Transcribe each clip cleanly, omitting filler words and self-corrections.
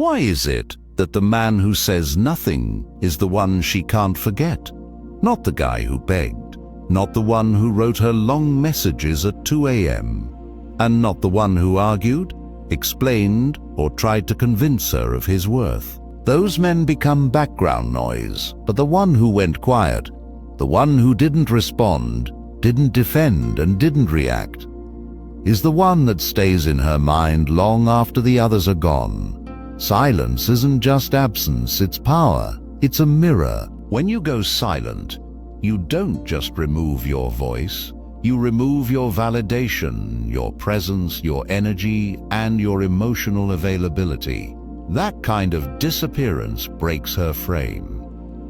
Why is it that the man who says nothing is the one she can't forget? Not the guy who begged, not the one who wrote her long messages at 2 a.m., and not the one who argued, explained, or tried to convince her of his worth. Those men become background noise, but the one who went quiet, the one who didn't respond, didn't defend, and didn't react, is the one that stays in her mind long after the others are gone. Silence isn't just absence, it's power. It's a mirror. When you go silent, you don't just remove your voice, you remove your validation, your presence, your energy, and your emotional availability. That kind of disappearance breaks her frame.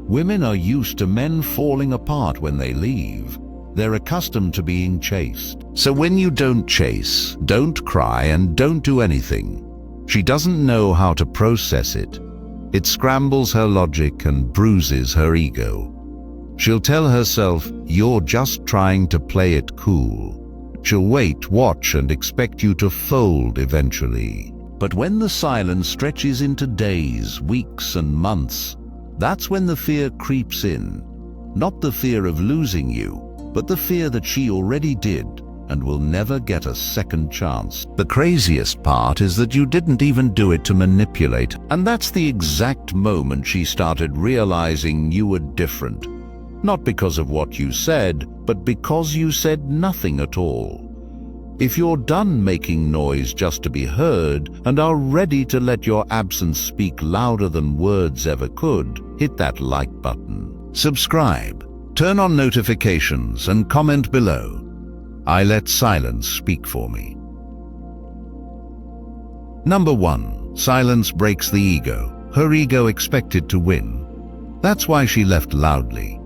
Women are used to men falling apart when they leave. They're accustomed to being chased. So when you don't chase, don't cry, and don't do anything, she doesn't know how to process it. It scrambles her logic and bruises her ego. She'll tell herself, "You're just trying to play it cool." She'll wait, watch, and expect you to fold eventually. But when the silence stretches into days, weeks, and months, that's when the fear creeps in. Not the fear of losing you, but the fear that she already did and will never get a second chance. The craziest part is that you didn't even do it to manipulate, and that's the exact moment she started realizing you were different. Not because of what you said, but because you said nothing at all. If you're done making noise just to be heard and are ready to let your absence speak louder than words ever could, hit that like button. Subscribe, turn on notifications, and comment below. I let silence speak for me. Number 1. Silence breaks the ego. Her ego expected to win. That's why she left loudly.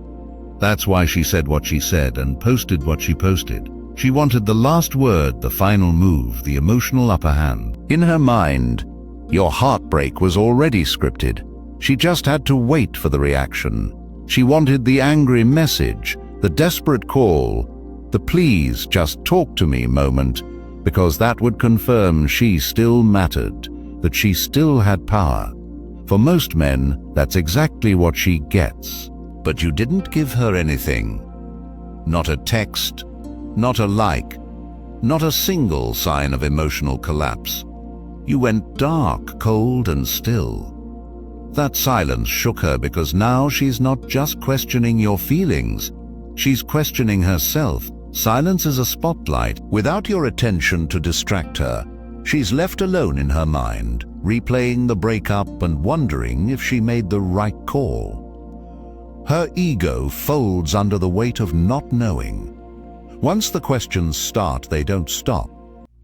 That's why she said what she said and posted what she posted. She wanted the last word, the final move, the emotional upper hand. In her mind, your heartbreak was already scripted. She just had to wait for the reaction. She wanted the angry message, the desperate call, the "please just talk to me" moment, because that would confirm she still mattered, that she still had power. For most men, that's exactly what she gets. But you didn't give her anything. Not a text, not a like, not a single sign of emotional collapse. You went dark, cold, and still. That silence shook her because now she's not just questioning your feelings, she's questioning herself. Silence is a spotlight. Without your attention to distract her, she's left alone in her mind, replaying the breakup and wondering if she made the right call. Her ego folds under the weight of not knowing. Once the questions start, they don't stop.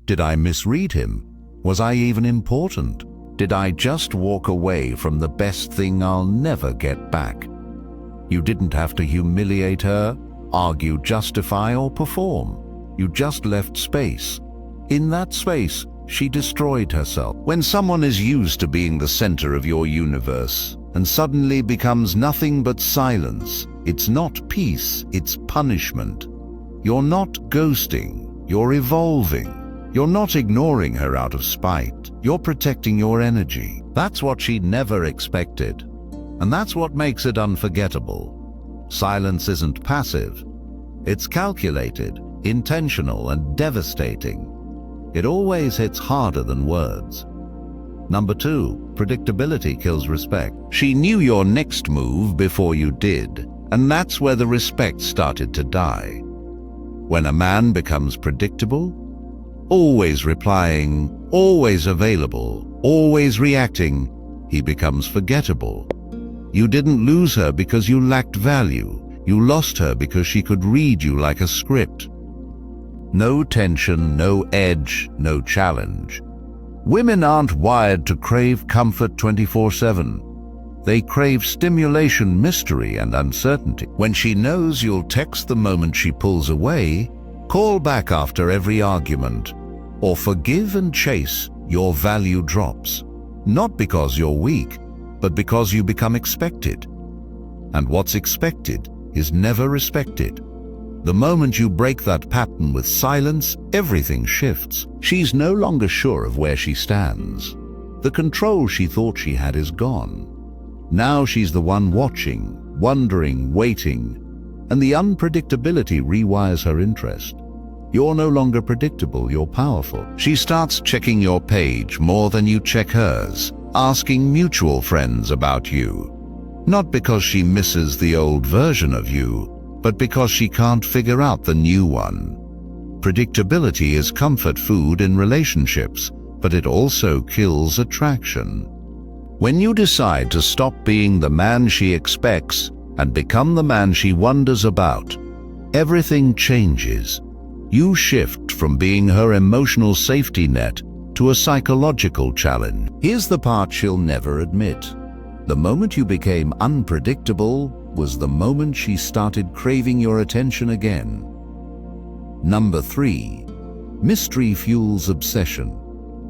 Did I misread him? Was I even important? Did I just walk away from the best thing I'll never get back? You didn't have to humiliate her, argue, justify, or perform. You just left space. In that space, she destroyed herself. When someone is used to being the center of your universe and suddenly becomes nothing but silence, it's not peace, it's punishment. You're not ghosting, you're evolving. You're not ignoring her out of spite, you're protecting your energy. That's what she never expected, and that's what makes it unforgettable. Silence isn't passive. It's calculated, intentional, and devastating. It always hits harder than words. Number 2, predictability kills respect. She knew your next move before you did, and that's where the respect started to die. When a man becomes predictable, always replying, always available, always reacting, he becomes forgettable. You didn't lose her because you lacked value. You lost her because she could read you like a script. No tension, no edge, no challenge. Women aren't wired to crave comfort 24/7. They crave stimulation, mystery, and uncertainty. When she knows you'll text the moment she pulls away, call back after every argument, or forgive and chase, your value drops. Not because you're weak, but because you become expected. And what's expected is never respected. The moment you break that pattern with silence, everything shifts. She's no longer sure of where she stands. The control she thought she had is gone. Now she's the one watching, wondering, waiting, and the unpredictability rewires her interest. You're no longer predictable, you're powerful. She starts checking your page more than you check hers, asking mutual friends about you. Not because she misses the old version of you, but because she can't figure out the new one. Predictability is comfort food in relationships, but it also kills attraction. When you decide to stop being the man she expects and become the man she wonders about, everything changes. You shift from being her emotional safety net to a psychological challenge. Here's the part she'll never admit. The moment you became unpredictable was the moment she started craving your attention again. Number 3. Mystery fuels obsession.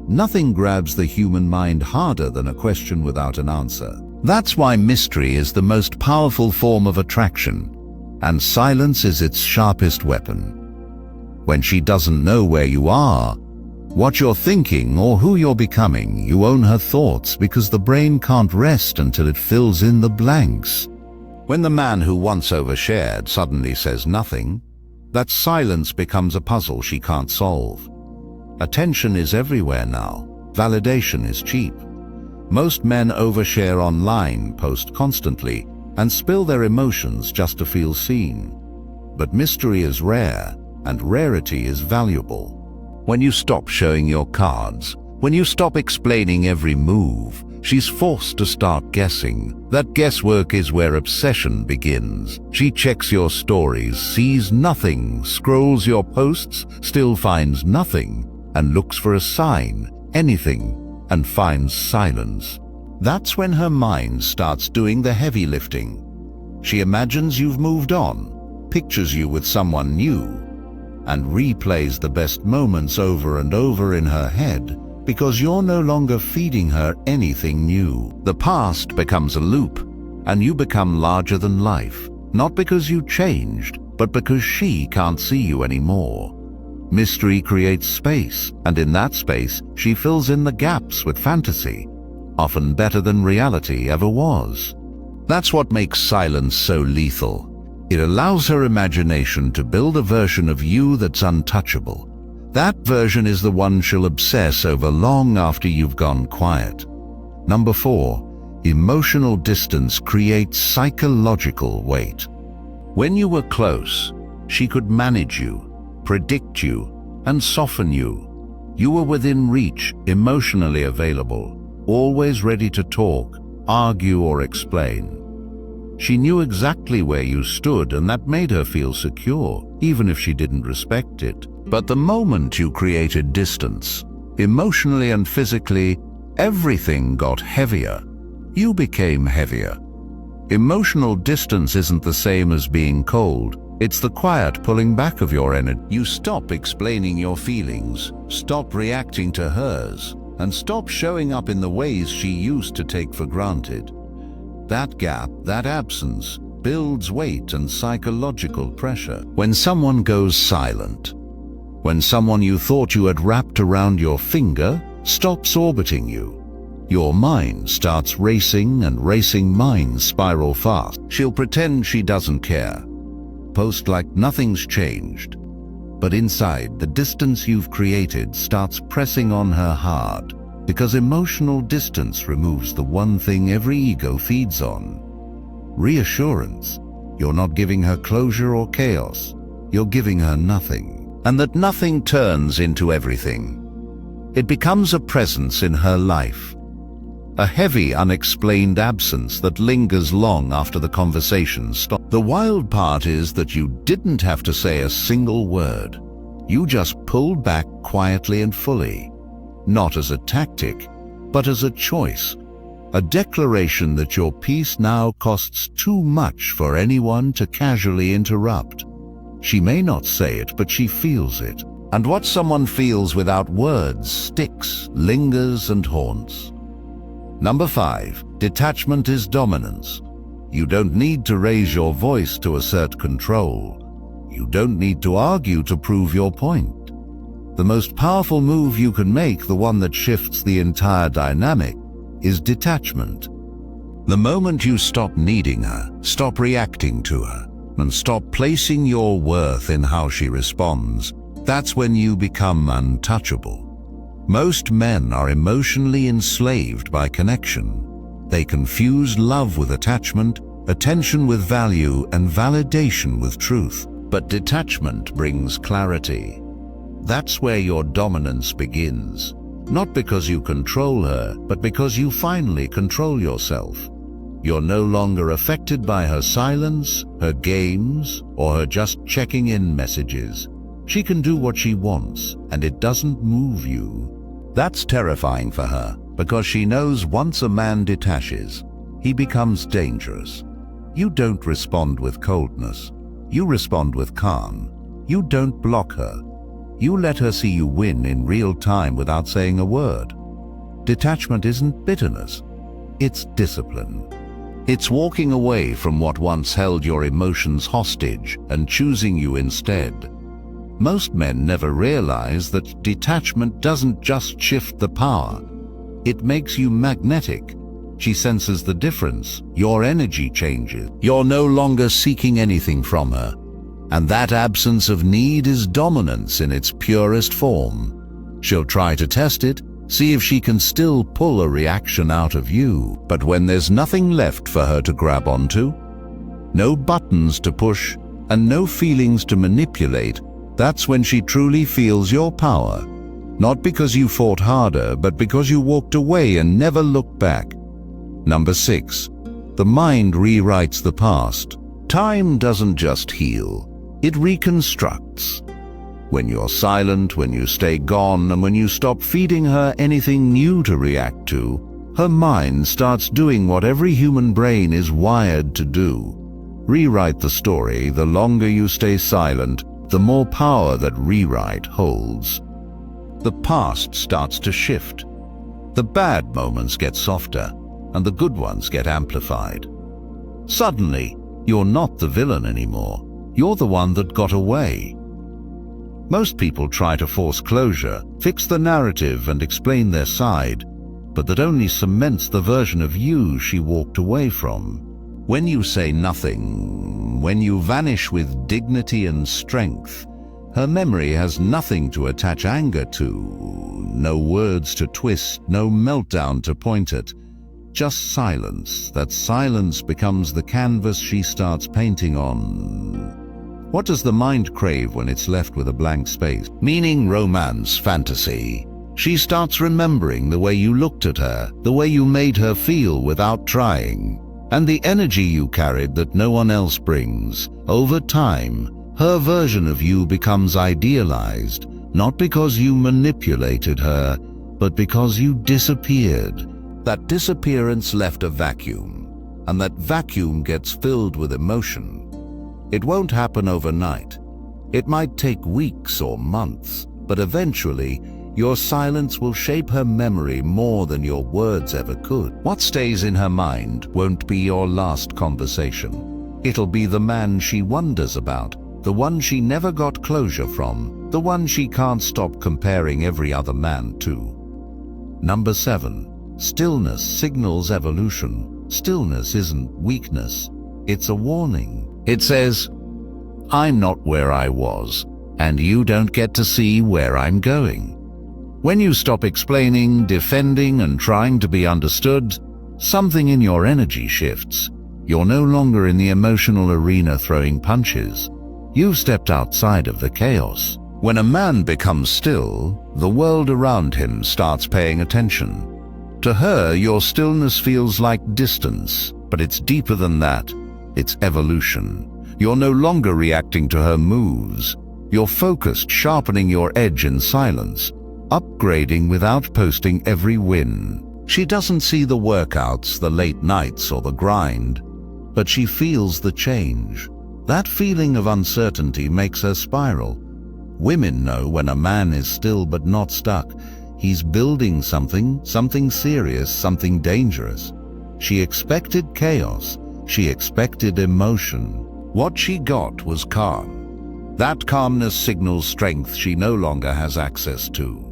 Nothing grabs the human mind harder than a question without an answer. That's why mystery is the most powerful form of attraction, and silence is its sharpest weapon. When she doesn't know where you are, what you're thinking, or who you're becoming, you own her thoughts because the brain can't rest until it fills in the blanks. When the man who once overshared suddenly says nothing, that silence becomes a puzzle she can't solve. Attention is everywhere now. Validation is cheap. Most men overshare online, post constantly, and spill their emotions just to feel seen. But mystery is rare, and rarity is valuable. When you stop showing your cards, when you stop explaining every move, she's forced to start guessing. That guesswork is where obsession begins. She checks your stories, sees nothing, scrolls your posts, still finds nothing, and looks for a sign, anything, and finds silence. That's when her mind starts doing the heavy lifting. She imagines you've moved on, pictures you with someone new, and replays the best moments over and over in her head because you're no longer feeding her anything new. The past becomes a loop, and you become larger than life, not because you changed, but because she can't see you anymore. Mystery creates space, and in that space, she fills in the gaps with fantasy, often better than reality ever was. That's what makes silence so lethal. It allows her imagination to build a version of you that's untouchable. That version is the one she'll obsess over long after you've gone quiet. Number 4, emotional distance creates psychological weight. When you were close, she could manage you, predict you, and soften you. You were within reach, emotionally available, always ready to talk, argue, or explain. She knew exactly where you stood, and that made her feel secure, even if she didn't respect it. But the moment you created distance, emotionally and physically, everything got heavier. You became heavier. Emotional distance isn't the same as being cold. It's the quiet pulling back of your energy. You stop explaining your feelings, stop reacting to hers, and stop showing up in the ways she used to take for granted. That gap, that absence, builds weight and psychological pressure. When someone goes silent, when someone you thought you had wrapped around your finger stops orbiting you, your mind starts racing, and racing minds spiral fast. She'll pretend she doesn't care, post like nothing's changed, but inside, the distance you've created starts pressing on her hard, because emotional distance removes the one thing every ego feeds on: reassurance. You're not giving her closure or chaos, you're giving her nothing. And that nothing turns into everything. It becomes a presence in her life, a heavy, unexplained absence that lingers long after the conversation stops. The wild part is that you didn't have to say a single word. You just pulled back quietly and fully, not as a tactic, but as a choice, a declaration that your peace now costs too much for anyone to casually interrupt. She may not say it, but she feels it. And what someone feels without words sticks, lingers, and haunts. Number 5, detachment is dominance. You don't need to raise your voice to assert control. You don't need to argue to prove your point. The most powerful move you can make, the one that shifts the entire dynamic, is detachment. The moment you stop needing her, stop reacting to her, and stop placing your worth in how she responds, that's when you become untouchable. Most men are emotionally enslaved by connection. They confuse love with attachment, attention with value, and validation with truth. But detachment brings clarity. That's where your dominance begins. Not because you control her, but because you finally control yourself. You're no longer affected by her silence, her games, or her just checking in messages. She can do what she wants, and it doesn't move you. That's terrifying for her, because she knows once a man detaches, he becomes dangerous. You don't respond with coldness. You respond with calm. You don't block her. You let her see you win in real time without saying a word. Detachment isn't bitterness. It's discipline. It's walking away from what once held your emotions hostage and choosing you instead. Most men never realize that detachment doesn't just shift the power. It makes you magnetic. She senses the difference. Your energy changes. You're no longer seeking anything from her. And that absence of need is dominance in its purest form. She'll try to test it, see if she can still pull a reaction out of you. But when there's nothing left for her to grab onto, no buttons to push, and no feelings to manipulate, that's when she truly feels your power. Not because you fought harder, but because you walked away and never looked back. Number 6. The mind rewrites the past. Time doesn't just heal, it reconstructs. When you're silent, when you stay gone, and when you stop feeding her anything new to react to, her mind starts doing what every human brain is wired to do. Rewrite the story. The longer you stay silent, the more power that rewrite holds. The past starts to shift. The bad moments get softer, and the good ones get amplified. Suddenly, you're not the villain anymore. You're the one that got away. Most people try to force closure, fix the narrative, and explain their side, but that only cements the version of you she walked away from. When you say nothing, when you vanish with dignity and strength, her memory has nothing to attach anger to, no words to twist, no meltdown to point at. Just silence. That silence becomes the canvas she starts painting on. What does the mind crave when it's left with a blank space? Meaning, romance, fantasy. She starts remembering the way you looked at her, the way you made her feel without trying, and the energy you carried that no one else brings. Over time, her version of you becomes idealized, not because you manipulated her, but because you disappeared. That disappearance left a vacuum, and that vacuum gets filled with emotion. It won't happen overnight. It might take weeks or months, but eventually, your silence will shape her memory more than your words ever could. What stays in her mind won't be your last conversation. It'll be the man she wonders about, the one she never got closure from, the one she can't stop comparing every other man to. Number 7. Stillness signals evolution. Stillness isn't weakness. It's a warning. It says, I'm not where I was, and you don't get to see where I'm going. When you stop explaining, defending, and trying to be understood, something in your energy shifts. You're no longer in the emotional arena throwing punches. You've stepped outside of the chaos. When a man becomes still, the world around him starts paying attention. To her, your stillness feels like distance, but it's deeper than that. It's evolution. You're no longer reacting to her moves. You're focused, sharpening your edge in silence, upgrading without posting every win. She doesn't see the workouts, the late nights, or the grind, but she feels the change. That feeling of uncertainty makes her spiral. Women know when a man is still but not stuck. He's building something serious, something dangerous. She expected chaos. She expected emotion. What she got was calm. That calmness signals strength she no longer has access to.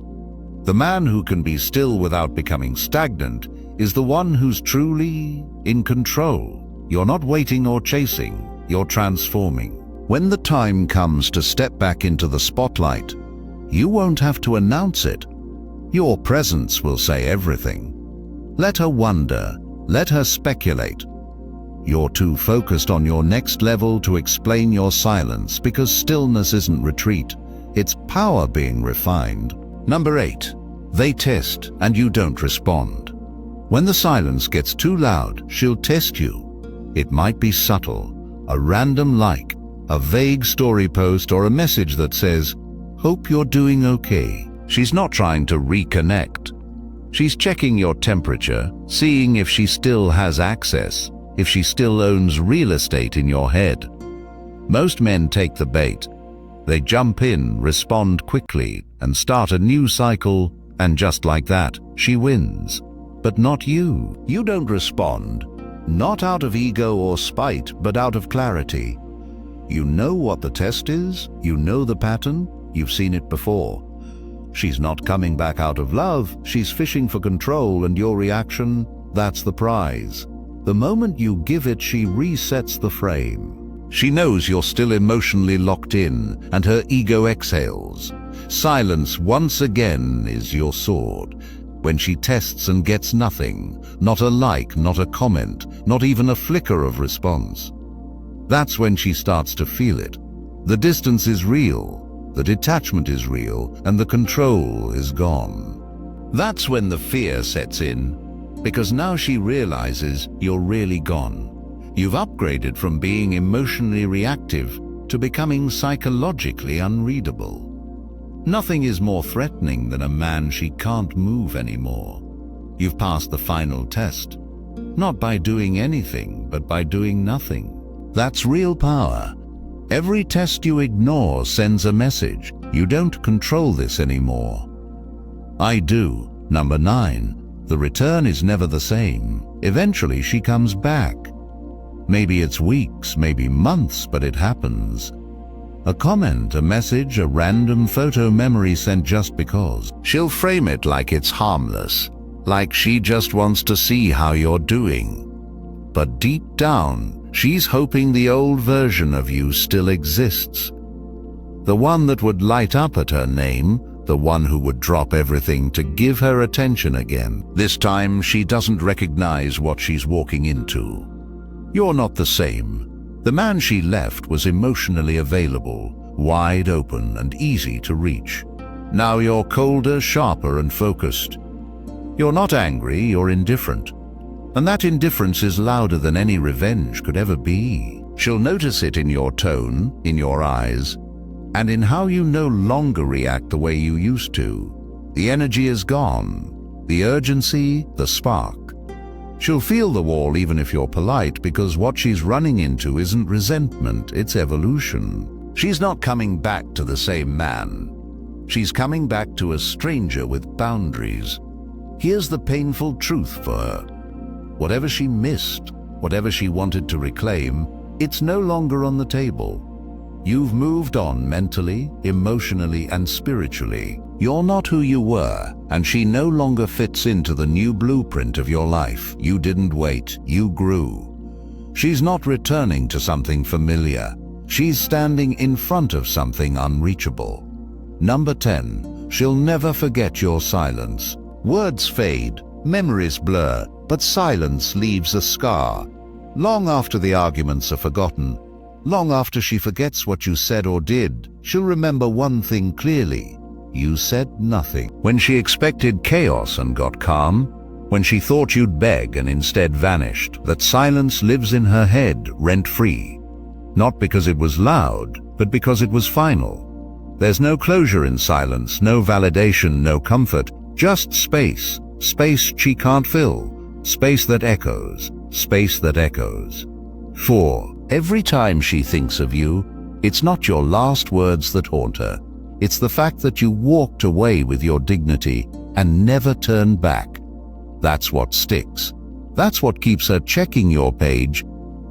The man who can be still without becoming stagnant is the one who's truly in control. You're not waiting or chasing, you're transforming. When the time comes to step back into the spotlight, you won't have to announce it. Your presence will say everything. Let her wonder, let her speculate. You're too focused on your next level to explain your silence, because stillness isn't retreat, it's power being refined. Number 8. They test and you don't respond. When the silence gets too loud, she'll test you. It might be subtle, a random like, a vague story post, or a message that says, "Hope you're doing okay." She's not trying to reconnect. She's checking your temperature, seeing if she still has access, if she still owns real estate in your head. Most men take the bait. They jump in, respond quickly, and start a new cycle, and just like that, she wins. But not you. You don't respond, not out of ego or spite, but out of clarity. You know what the test is, you know the pattern, you've seen it before. She's not coming back out of love, she's fishing for control, and your reaction, that's the prize. The moment you give it, she resets the frame. She knows you're still emotionally locked in, and her ego exhales. Silence once again is your sword. When she tests and gets nothing, not a like, not a comment, not even a flicker of response, that's when she starts to feel it. The distance is real, the detachment is real, and the control is gone. That's when the fear sets in, because now she realizes you're really gone. You've upgraded from being emotionally reactive to becoming psychologically unreadable. Nothing is more threatening than a man she can't move anymore. You've passed the final test, not by doing anything, but by doing nothing. That's real power. Every test you ignore sends a message. You don't control this anymore. I do. Number 9. The return is never the same. Eventually she comes back. Maybe it's weeks, maybe months, but it happens. A comment, a message, a random photo memory sent just because. She'll frame it like it's harmless, like she just wants to see how you're doing. But deep down, she's hoping the old version of you still exists. The one that would light up at her name, the one who would drop everything to give her attention again. This time, she doesn't recognize what she's walking into. You're not the same. The man she left was emotionally available, wide open and easy to reach. Now you're colder, sharper and focused. You're not angry, you're indifferent. And that indifference is louder than any revenge could ever be. She'll notice it in your tone, in your eyes, and in how you no longer react the way you used to. The energy is gone, the urgency, the spark. She'll feel the wall even if you're polite, because what she's running into isn't resentment, it's evolution. She's not coming back to the same man. She's coming back to a stranger with boundaries. Here's the painful truth for her. Whatever she missed, whatever she wanted to reclaim, it's no longer on the table. You've moved on mentally, emotionally, and spiritually. You're not who you were, and she no longer fits into the new blueprint of your life. You didn't wait, you grew. She's not returning to something familiar. She's standing in front of something unreachable. Number 10. She'll never forget your silence. Words fade, memories blur, but silence leaves a scar. Long after the arguments are forgotten, long after she forgets what you said or did, she'll remember one thing clearly. You said nothing. When she expected chaos and got calm, when she thought you'd beg and instead vanished, that silence lives in her head, rent-free. Not because it was loud, but because it was final. There's no closure in silence, no validation, no comfort, just space. Space she can't fill. Space that echoes. Space that echoes. 4. Every time she thinks of you, it's not your last words that haunt her. It's the fact that you walked away with your dignity and never turned back. That's what sticks. That's what keeps her checking your page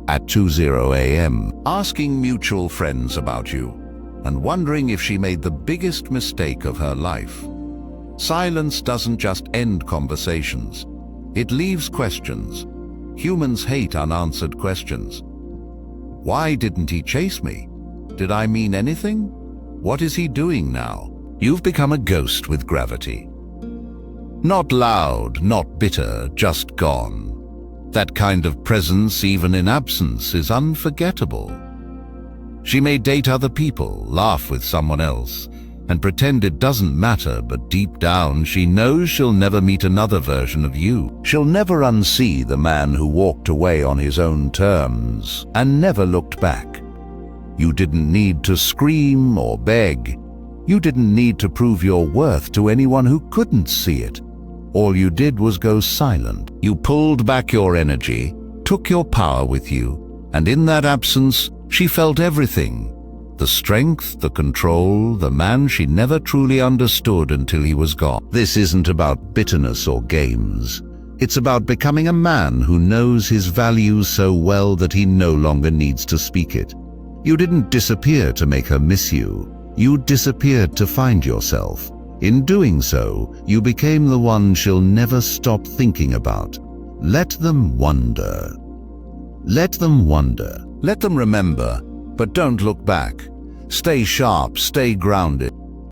at 2:00 a.m., asking mutual friends about you, and wondering if she made the biggest mistake of her life. Silence doesn't just end conversations. It leaves questions. Humans hate unanswered questions. Why didn't he chase me? Did I mean anything? What is he doing now? You've become a ghost with gravity. Not loud, not bitter, just gone. That kind of presence, even in absence, is unforgettable. She may date other people, laugh with someone else, and pretend it doesn't matter, but deep down she knows she'll never meet another version of you. She'll never unsee the man who walked away on his own terms and never looked back. You didn't need to scream or beg. You didn't need to prove your worth to anyone who couldn't see it. All you did was go silent. You pulled back your energy, took your power with you, and in that absence, she felt everything. The strength, the control, the man she never truly understood until he was gone. This isn't about bitterness or games. It's about becoming a man who knows his values so well that he no longer needs to speak it. You didn't disappear to make her miss you. You disappeared to find yourself. In doing so, you became the one she'll never stop thinking about. Let them wonder. Let them wonder. Let them remember, but don't look back. Stay sharp, stay grounded.